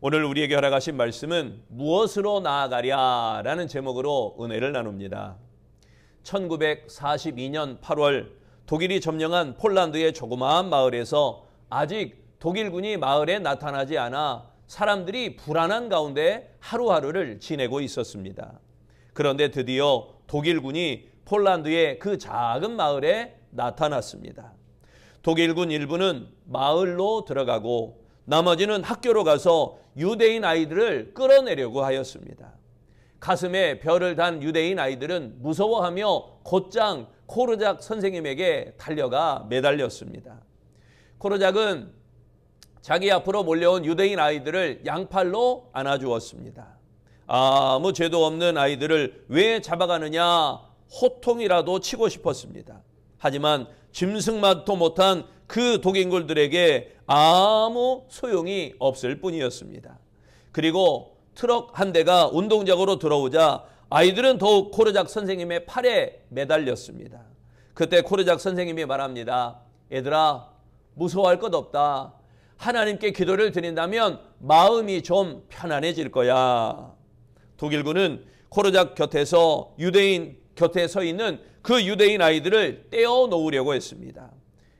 오늘 우리에게 허락하신 말씀은 무엇으로 나아가랴 라는 제목으로 은혜를 나눕니다. 1942년 8월 독일이 점령한 폴란드의 조그마한 마을에서 아직 독일군이 마을에 나타나지 않아 사람들이 불안한 가운데 하루하루를 지내고 있었습니다. 그런데 드디어 독일군이 폴란드의 그 작은 마을에 나타났습니다. 독일군 일부는 마을로 들어가고 나머지는 학교로 가서 유대인 아이들을 끌어내려고 하였습니다. 가슴에 별을 단 유대인 아이들은 무서워하며 곧장 코르작 선생님에게 달려가 매달렸습니다. 코르작은 자기 앞으로 몰려온 유대인 아이들을 양팔로 안아주었습니다. 아무 죄도 없는 아이들을 왜 잡아가느냐 호통이라도 치고 싶었습니다. 하지만 짐승만도 못한 그 독인굴들에게 아무 소용이 없을 뿐이었습니다. 그리고 트럭 한 대가 운동장으로 들어오자 아이들은 더욱 코르작 선생님의 팔에 매달렸습니다. 그때 코르작 선생님이 말합니다. 얘들아, 무서워할 것 없다. 하나님께 기도를 드린다면 마음이 좀 편안해질 거야. 독일군은 코르작 곁에서 유대인 곁에 서 있는 그 유대인 아이들을 떼어 놓으려고 했습니다.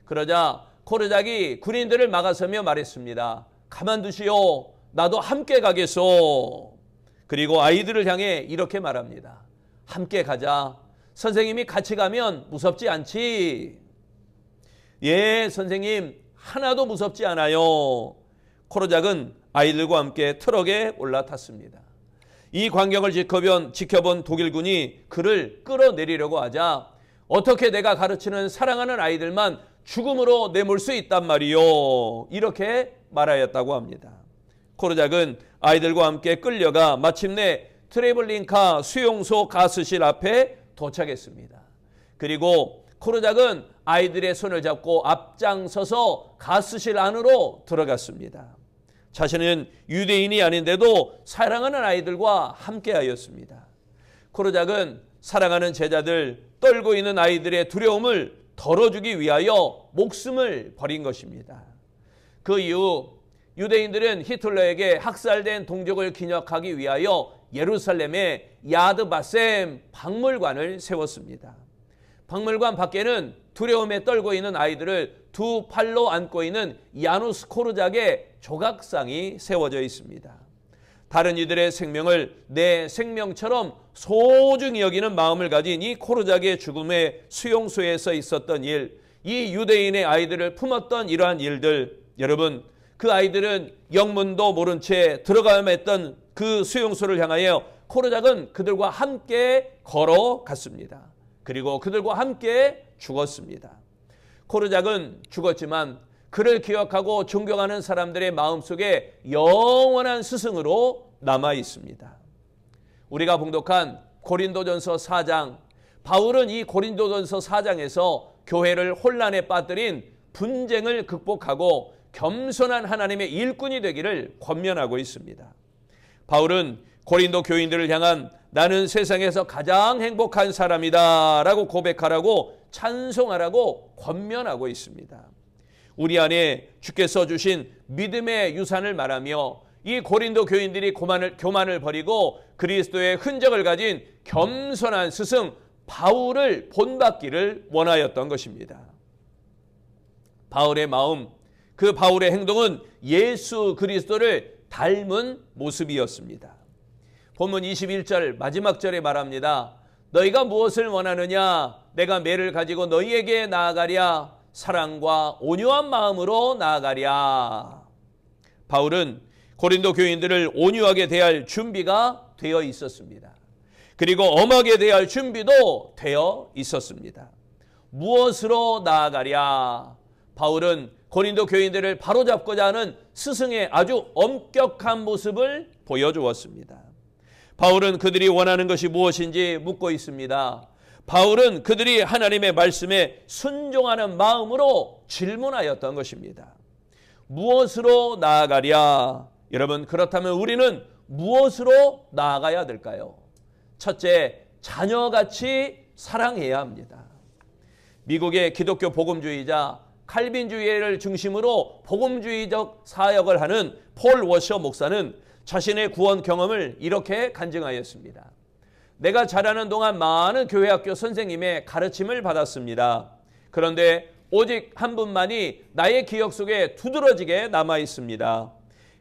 그러자 코르작이 군인들을 막아서며 말했습니다. 가만두시오. 나도 함께 가겠소. 그리고 아이들을 향해 이렇게 말합니다. 함께 가자. 선생님이 같이 가면 무섭지 않지? 예, 선생님. 하나도 무섭지 않아요. 코르작은 아이들과 함께 트럭에 올라탔습니다. 이 광경을 지켜본 독일군이 그를 끌어내리려고 하자 어떻게 내가 가르치는 사랑하는 아이들만 죽음으로 내몰 수 있단 말이요. 이렇게 말하였다고 합니다. 코르작은 아이들과 함께 끌려가 마침내 트레블링카 수용소 가스실 앞에 도착했습니다. 그리고 코르작은 아이들의 손을 잡고 앞장서서 가스실 안으로 들어갔습니다. 자신은 유대인이 아닌데도 사랑하는 아이들과 함께하였습니다. 코르작은 사랑하는 제자들, 떨고 있는 아이들의 두려움을 덜어주기 위하여 목숨을 버린 것입니다. 그 이후 유대인들은 히틀러에게 학살된 동족을 기념하기 위하여 예루살렘에 야드바셈 박물관을 세웠습니다. 박물관 밖에는 두려움에 떨고 있는 아이들을 두 팔로 안고 있는 야누스 코르작의 조각상이 세워져 있습니다. 다른 이들의 생명을 내 생명처럼 소중히 여기는 마음을 가진 이 코르작의 죽음의 수용소에서 있었던 일, 이 유대인의 아이들을 품었던 이러한 일들, 여러분, 그 아이들은 영문도 모른 채 들어가야만 했던 그 수용소를 향하여 코르작은 그들과 함께 걸어갔습니다. 그리고 그들과 함께 죽었습니다. 코르작은 죽었지만 그를 기억하고 존경하는 사람들의 마음속에 영원한 스승으로 남아 있습니다. 우리가 봉독한 고린도전서 4장, 바울은 이 고린도전서 4장에서 교회를 혼란에 빠뜨린 분쟁을 극복하고 겸손한 하나님의 일꾼이 되기를 권면하고 있습니다. 바울은 고린도 교인들을 향한 나는 세상에서 가장 행복한 사람이다 라고 고백하라고 찬송하라고 권면하고 있습니다. 우리 안에 주께서 주신 믿음의 유산을 말하며 이 고린도 교인들이 교만을 버리고 그리스도의 흔적을 가진 겸손한 스승 바울을 본받기를 원하였던 것입니다. 바울의 마음, 그 바울의 행동은 예수 그리스도를 닮은 모습이었습니다. 본문 21절 마지막 절에 말합니다. 너희가 무엇을 원하느냐? 내가 매를 가지고 너희에게 나아가랴. 사랑과 온유한 마음으로 나아가랴. 바울은 고린도 교인들을 온유하게 대할 준비가 되어 있었습니다. 그리고 엄하게 대할 준비도 되어 있었습니다. 무엇으로 나아가랴? 바울은 고린도 교인들을 바로잡고자 하는 스승의 아주 엄격한 모습을 보여주었습니다. 바울은 그들이 원하는 것이 무엇인지 묻고 있습니다. 바울은 그들이 하나님의 말씀에 순종하는 마음으로 질문하였던 것입니다. 무엇으로 나아가랴? 여러분, 그렇다면 우리는 무엇으로 나아가야 될까요? 첫째, 자녀같이 사랑해야 합니다. 미국의 기독교 복음주의자 칼빈주의를 중심으로 복음주의적 사역을 하는 폴 워셔 목사는 자신의 구원 경험을 이렇게 간증하였습니다. 내가 자라는 동안 많은 교회학교 선생님의 가르침을 받았습니다. 그런데 오직 한 분만이 나의 기억 속에 두드러지게 남아 있습니다.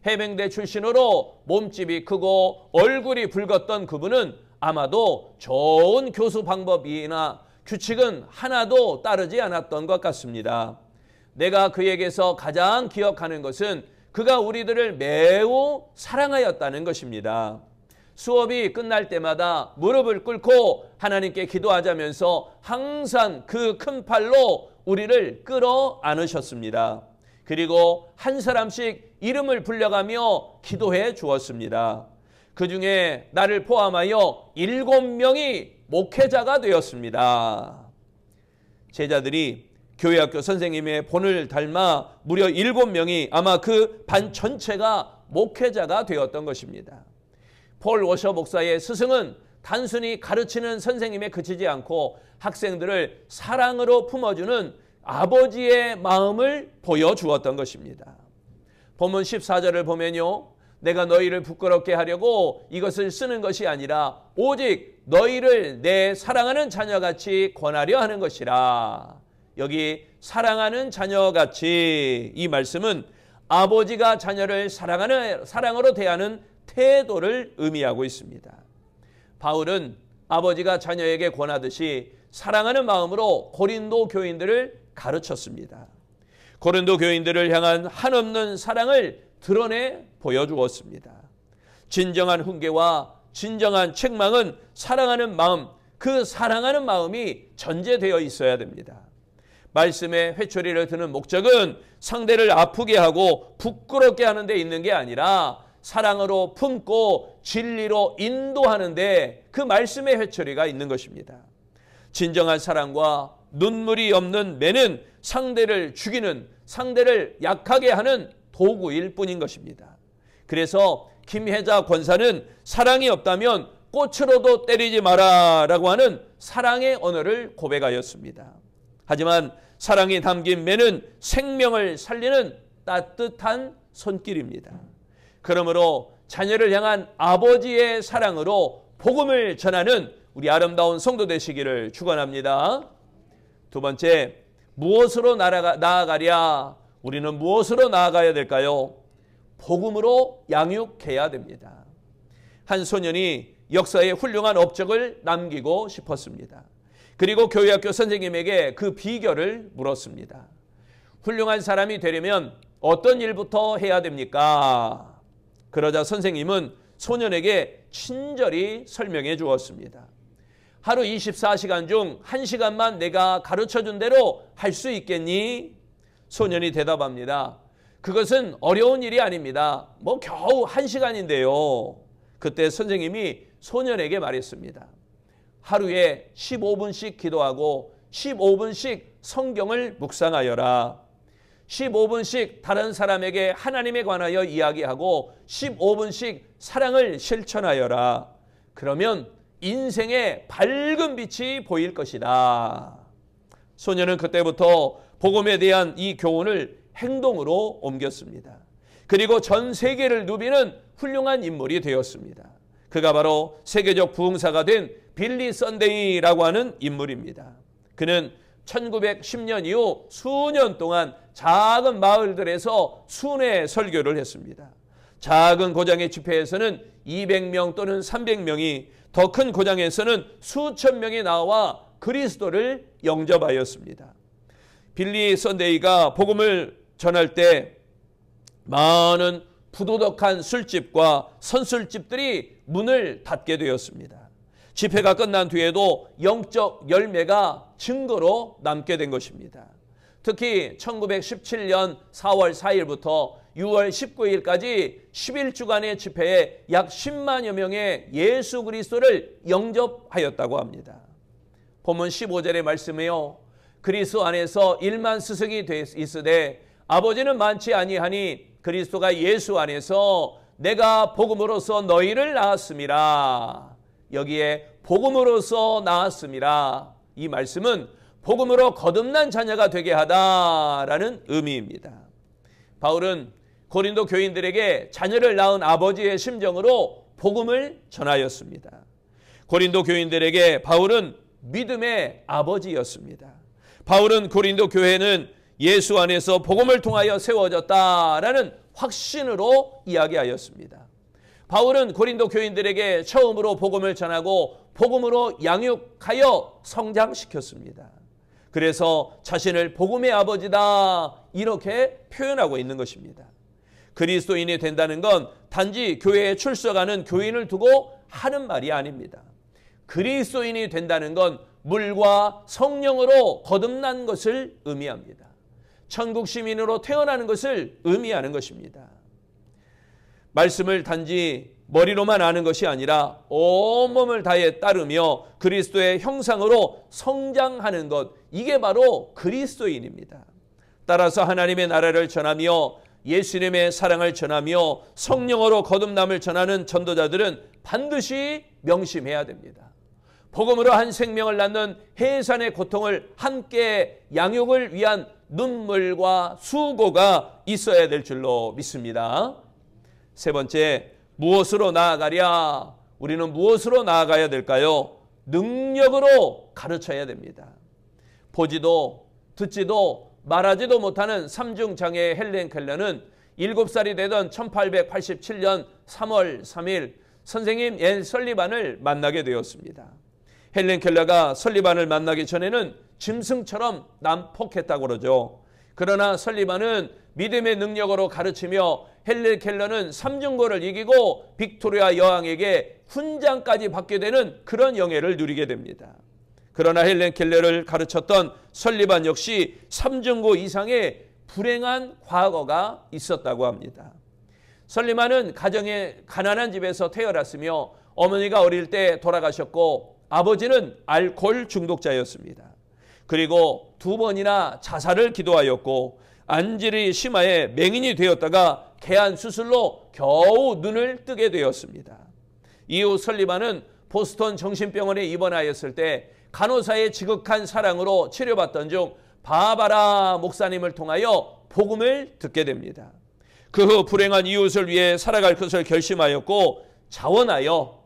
해병대 출신으로 몸집이 크고 얼굴이 붉었던 그분은 아마도 좋은 교수 방법이나 규칙은 하나도 따르지 않았던 것 같습니다. 내가 그에게서 가장 기억하는 것은 그가 우리들을 매우 사랑하였다는 것입니다. 수업이 끝날 때마다 무릎을 꿇고 하나님께 기도하자면서 항상 그 큰 팔로 우리를 끌어 안으셨습니다. 그리고 한 사람씩 이름을 불려가며 기도해 주었습니다. 그 중에 나를 포함하여 7명이 목회자가 되었습니다. 제자들이 교회학교 선생님의 본을 닮아 무려 7명이 아마 그 반 전체가 목회자가 되었던 것입니다. 폴 워셔 목사의 스승은 단순히 가르치는 선생님에 그치지 않고 학생들을 사랑으로 품어주는 아버지의 마음을 보여주었던 것입니다. 본문 14절을 보면요, 내가 너희를 부끄럽게 하려고 이것을 쓰는 것이 아니라 오직 너희를 내 사랑하는 자녀같이 권하려 하는 것이라. 여기 사랑하는 자녀같이, 이 말씀은 아버지가 자녀를 사랑으로 대하는 태도를 의미하고 있습니다. 바울은 아버지가 자녀에게 권하듯이 사랑하는 마음으로 고린도 교인들을 가르쳤습니다. 고린도 교인들을 향한 한없는 사랑을 드러내 보여주었습니다. 진정한 훈계와 진정한 책망은 사랑하는 마음, 그 사랑하는 마음이 전제되어 있어야 됩니다. 말씀의 회초리를 드는 목적은 상대를 아프게 하고 부끄럽게 하는 데 있는 게 아니라 사랑으로 품고 진리로 인도하는 데 그 말씀의 회초리가 있는 것입니다. 진정한 사랑과 눈물이 없는 매는 상대를 죽이는, 상대를 약하게 하는 도구일 뿐인 것입니다. 그래서 김혜자 권사는 사랑이 없다면 꽃으로도 때리지 마라 라고 하는 사랑의 언어를 고백하였습니다. 하지만 사랑이 담긴 매는 생명을 살리는 따뜻한 손길입니다. 그러므로 자녀를 향한 아버지의 사랑으로 복음을 전하는 우리 아름다운 성도 되시기를 축원합니다. 두 번째, 무엇으로 나아가랴? 우리는 무엇으로 나아가야 될까요? 복음으로 양육해야 됩니다. 한 소년이 역사에 훌륭한 업적을 남기고 싶었습니다. 그리고 교회학교 선생님에게 그 비결을 물었습니다. 훌륭한 사람이 되려면 어떤 일부터 해야 됩니까? 그러자 선생님은 소년에게 친절히 설명해 주었습니다. 하루 24시간 중 1시간만 내가 가르쳐준 대로 할 수 있겠니? 소년이 대답합니다. 그것은 어려운 일이 아닙니다. 뭐 겨우 1시간인데요. 그때 선생님이 소년에게 말했습니다. 하루에 15분씩 기도하고 15분씩 성경을 묵상하여라. 15분씩 다른 사람에게 하나님에 관하여 이야기하고 15분씩 사랑을 실천하여라. 그러면 인생의 밝은 빛이 보일 것이다. 소년은 그때부터 복음에 대한 이 교훈을 행동으로 옮겼습니다. 그리고 전 세계를 누비는 훌륭한 인물이 되었습니다. 그가 바로 세계적 부흥사가 된 빌리 선데이라고 하는 인물입니다. 그는 1910년 이후 수년 동안 작은 마을들에서 순회 설교를 했습니다. 작은 고장의 집회에서는 200명 또는 300명이, 더 큰 고장에서는 수천 명이 나와 그리스도를 영접하였습니다. 빌리 선데이가 복음을 전할 때 많은 부도덕한 술집과 선술집들이 문을 닫게 되었습니다. 집회가 끝난 뒤에도 영적 열매가 증거로 남게 된 것입니다. 특히 1917년 4월 4일부터 6월 19일까지 11주간의 집회에 약 10만여 명의 예수 그리스도를 영접하였다고 합니다. 본문 15절의 말씀에요. 그리스도 안에서 1만 스승이 있으되 아버지는 많지 아니하니 그리스도가 예수 안에서 내가 복음으로써 너희를 낳았음이라. 여기에 복음으로써 낳았음이라. 이 말씀은 복음으로 거듭난 자녀가 되게 하다라는 의미입니다. 바울은 고린도 교인들에게 자녀를 낳은 아버지의 심정으로 복음을 전하였습니다. 고린도 교인들에게 바울은 믿음의 아버지였습니다. 바울은 고린도 교회는 예수 안에서 복음을 통하여 세워졌다라는 확신으로 이야기하였습니다. 바울은 고린도 교인들에게 처음으로 복음을 전하고 복음으로 양육하여 성장시켰습니다. 그래서 자신을 복음의 아버지다 이렇게 표현하고 있는 것입니다. 그리스도인이 된다는 건 단지 교회에 출석하는 교인을 두고 하는 말이 아닙니다. 그리스도인이 된다는 건 물과 성령으로 거듭난 것을 의미합니다. 천국 시민으로 태어나는 것을 의미하는 것입니다. 말씀을 단지 머리로만 아는 것이 아니라 온몸을 다해 따르며 그리스도의 형상으로 성장하는 것, 이게 바로 그리스도인입니다. 따라서 하나님의 나라를 전하며 예수님의 사랑을 전하며 성령으로 거듭남을 전하는 전도자들은 반드시 명심해야 됩니다. 복음으로 한 생명을 낳는 해산의 고통을 함께 양육을 위한 눈물과 수고가 있어야 될 줄로 믿습니다. 세 번째, 무엇으로 나아가랴? 우리는 무엇으로 나아가야 될까요? 능력으로 가르쳐야 됩니다. 보지도 듣지도 말하지도 못하는 삼중장애의 헬렌 켈러는 7살이 되던 1887년 3월 3일 선생님 앤 설리반을 만나게 되었습니다. 헬렌 켈러가 설리반을 만나기 전에는 짐승처럼 난폭했다고 그러죠. 그러나 설리반은 믿음의 능력으로 가르치며 헬렌 켈러는 삼중고를 이기고 빅토리아 여왕에게 훈장까지 받게 되는 그런 영예를 누리게 됩니다. 그러나 헬렌 켈러를 가르쳤던 설리반 역시 삼중고 이상의 불행한 과거가 있었다고 합니다. 설리반은 가정에 가난한 집에서 태어났으며 어머니가 어릴 때 돌아가셨고 아버지는 알코올 중독자였습니다. 그리고 2번이나 자살을 기도하였고 안질이 심하에 맹인이 되었다가 개안 수술로 겨우 눈을 뜨게 되었습니다. 이후 설리반은 보스턴 정신병원에 입원하였을 때 간호사의 지극한 사랑으로 치료받던 중 바바라 목사님을 통하여 복음을 듣게 됩니다. 그 후 불행한 이웃을 위해 살아갈 것을 결심하였고 자원하여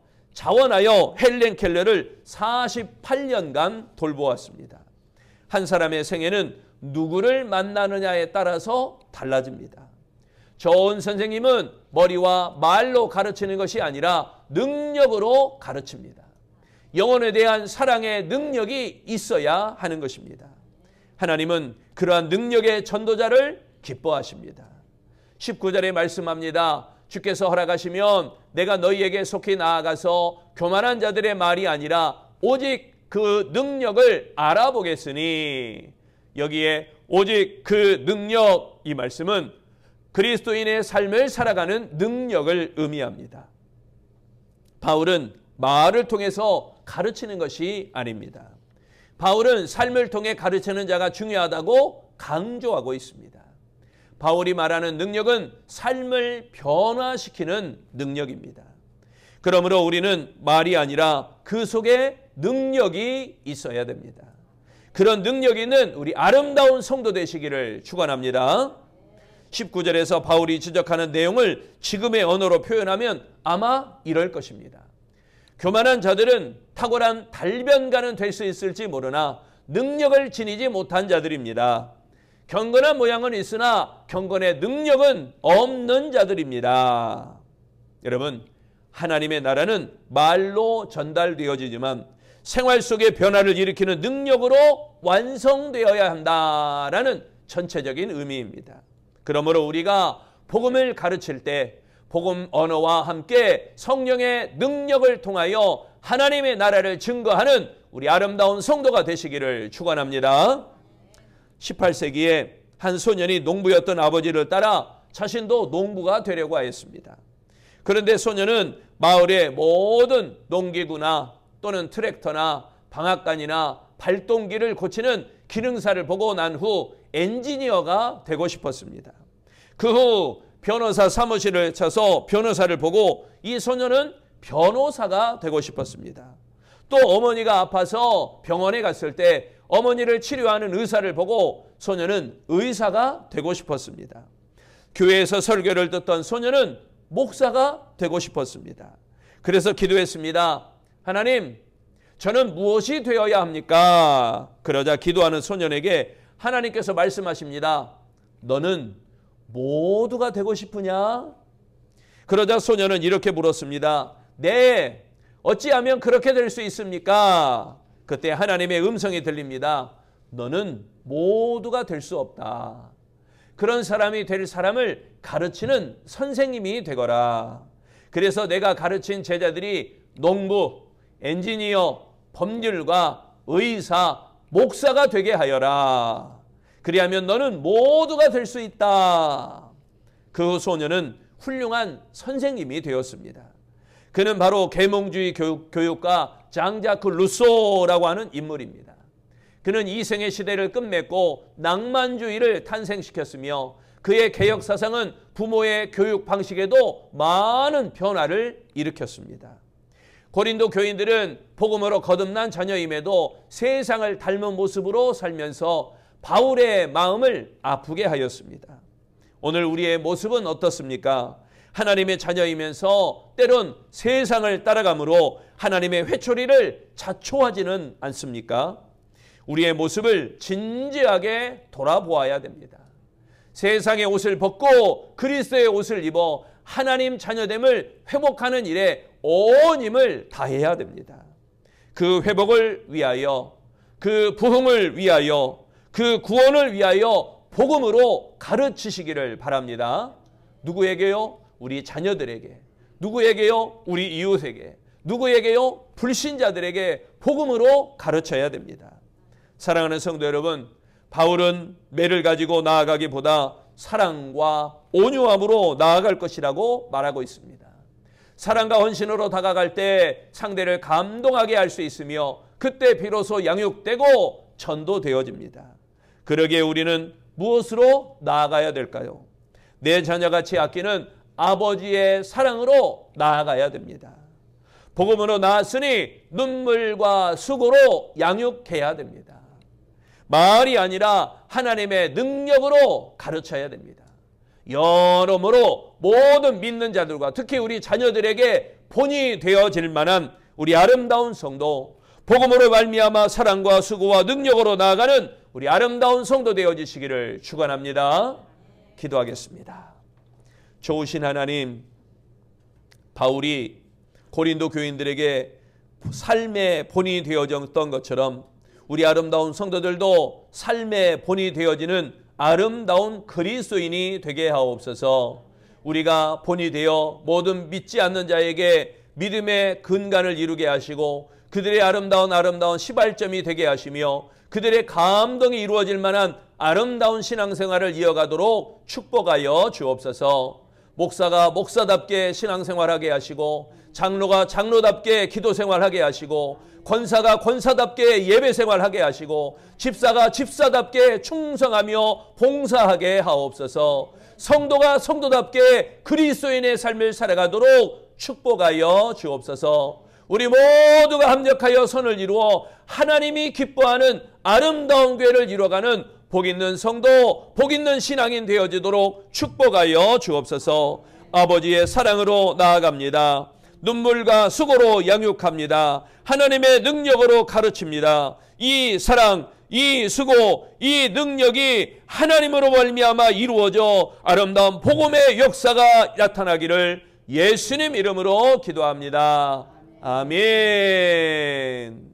헬렌 켈러를 48년간 돌보았습니다. 한 사람의 생애는 누구를 만나느냐에 따라서 달라집니다. 좋은 선생님은 머리와 말로 가르치는 것이 아니라 능력으로 가르칩니다. 영혼에 대한 사랑의 능력이 있어야 하는 것입니다. 하나님은 그러한 능력의 전도자를 기뻐하십니다. 19절에 말씀합니다. 주께서 허락하시면 내가 너희에게 속히 나아가서 교만한 자들의 말이 아니라 오직 그 능력을 알아보겠으니, 여기에 오직 그 능력, 이 말씀은 그리스도인의 삶을 살아가는 능력을 의미합니다. 바울은 말을 통해서 가르치는 것이 아닙니다. 바울은 삶을 통해 가르치는 자가 중요하다고 강조하고 있습니다. 바울이 말하는 능력은 삶을 변화시키는 능력입니다. 그러므로 우리는 말이 아니라 그 속에 능력이 있어야 됩니다. 그런 능력이 있는 우리 아름다운 성도 되시기를 축원합니다. 19절에서 바울이 지적하는 내용을 지금의 언어로 표현하면 아마 이럴 것입니다. 교만한 자들은 탁월한 달변가는 될 수 있을지 모르나 능력을 지니지 못한 자들입니다. 경건한 모양은 있으나 경건의 능력은 없는 자들입니다. 여러분, 하나님의 나라는 말로 전달되어지지만 생활 속의 변화를 일으키는 능력으로 완성되어야 한다라는 전체적인 의미입니다. 그러므로 우리가 복음을 가르칠 때 복음 언어와 함께 성령의 능력을 통하여 하나님의 나라를 증거하는 우리 아름다운 성도가 되시기를 축원합니다. 18세기에 한 소년이 농부였던 아버지를 따라 자신도 농부가 되려고 하였습니다. 그런데 소년은 마을의 모든 농기구나 또는 트랙터나 방앗간이나 발동기를 고치는 기능사를 보고 난 후 엔지니어가 되고 싶었습니다. 그 후 변호사 사무실을 찾아서 변호사를 보고 이 소년은 변호사가 되고 싶었습니다. 또 어머니가 아파서 병원에 갔을 때 어머니를 치료하는 의사를 보고 소녀는 의사가 되고 싶었습니다. 교회에서 설교를 듣던 소녀는 목사가 되고 싶었습니다. 그래서 기도했습니다. 하나님, 저는 무엇이 되어야 합니까? 그러자 기도하는 소년에게 하나님께서 말씀하십니다. 너는 모두가 되고 싶으냐? 그러자 소년은 이렇게 물었습니다. 네, 어찌하면 그렇게 될 수 있습니까? 그때 하나님의 음성이 들립니다. 너는 모두가 될 수 없다. 그런 사람이 될 사람을 가르치는 선생님이 되거라. 그래서 내가 가르친 제자들이 농부, 엔지니어, 법률가, 의사, 목사가 되게 하여라. 그리하면 너는 모두가 될 수 있다. 그 소녀는 훌륭한 선생님이 되었습니다. 그는 바로 계몽주의 교육가 장자크 루소라고 하는 인물입니다. 그는 이생의 시대를 끝맺고 낭만주의를 탄생시켰으며 그의 개혁 사상은 부모의 교육 방식에도 많은 변화를 일으켰습니다. 고린도 교인들은 복음으로 거듭난 자녀임에도 세상을 닮은 모습으로 살면서 바울의 마음을 아프게 하였습니다. 오늘 우리의 모습은 어떻습니까? 하나님의 자녀이면서 때론 세상을 따라가므로 하나님의 회초리를 자초하지는 않습니까? 우리의 모습을 진지하게 돌아보아야 됩니다. 세상의 옷을 벗고 그리스도의 옷을 입어 하나님 자녀됨을 회복하는 일에 온 힘을 다해야 됩니다. 그 회복을 위하여, 그 부흥을 위하여, 그 구원을 위하여 복음으로 가르치시기를 바랍니다. 누구에게요? 우리 자녀들에게. 누구에게요? 우리 이웃에게. 누구에게요? 불신자들에게 복음으로 가르쳐야 됩니다. 사랑하는 성도 여러분, 바울은 매를 가지고 나아가기보다 사랑과 온유함으로 나아갈 것이라고 말하고 있습니다. 사랑과 헌신으로 다가갈 때 상대를 감동하게 할 수 있으며 그때 비로소 양육되고 전도되어집니다. 그러기에 우리는 무엇으로 나아가야 될까요? 내 자녀같이 아끼는 아버지의 사랑으로 나아가야 됩니다. 복음으로 나았으니 눈물과 수고로 양육해야 됩니다. 말이 아니라 하나님의 능력으로 가르쳐야 됩니다. 여러모로 모든 믿는 자들과 특히 우리 자녀들에게 본이 되어질 만한 우리 아름다운 성도, 복음으로 말미암아 사랑과 수고와 능력으로 나아가는 우리 아름다운 성도 되어지시기를 축원합니다. 기도하겠습니다. 좋으신 하나님, 바울이 고린도 교인들에게 삶의 본이 되어졌던 것처럼 우리 아름다운 성도들도 삶의 본이 되어지는 아름다운 그리스도인이 되게 하옵소서. 우리가 본이 되어 모든 믿지 않는 자에게 믿음의 근간을 이루게 하시고 그들의 아름다운 시발점이 되게 하시며 그들의 감동이 이루어질 만한 아름다운 신앙생활을 이어가도록 축복하여 주옵소서. 목사가 목사답게 신앙생활하게 하시고 장로가 장로답게 기도생활하게 하시고 권사가 권사답게 예배생활하게 하시고 집사가 집사답게 충성하며 봉사하게 하옵소서. 성도가 성도답게 그리스도인의 삶을 살아가도록 축복하여 주옵소서. 우리 모두가 합력하여 선을 이루어 하나님이 기뻐하는 아름다운 교회를 이루어가는 복 있는 성도, 복 있는 신앙인 되어지도록 축복하여 주옵소서. 아버지의 사랑으로 나아갑니다. 눈물과 수고로 양육합니다. 하나님의 능력으로 가르칩니다. 이 사랑, 이 수고, 이 능력이 하나님으로 말미암아 이루어져 아름다운 복음의 역사가 나타나기를 예수님 이름으로 기도합니다. 아멘.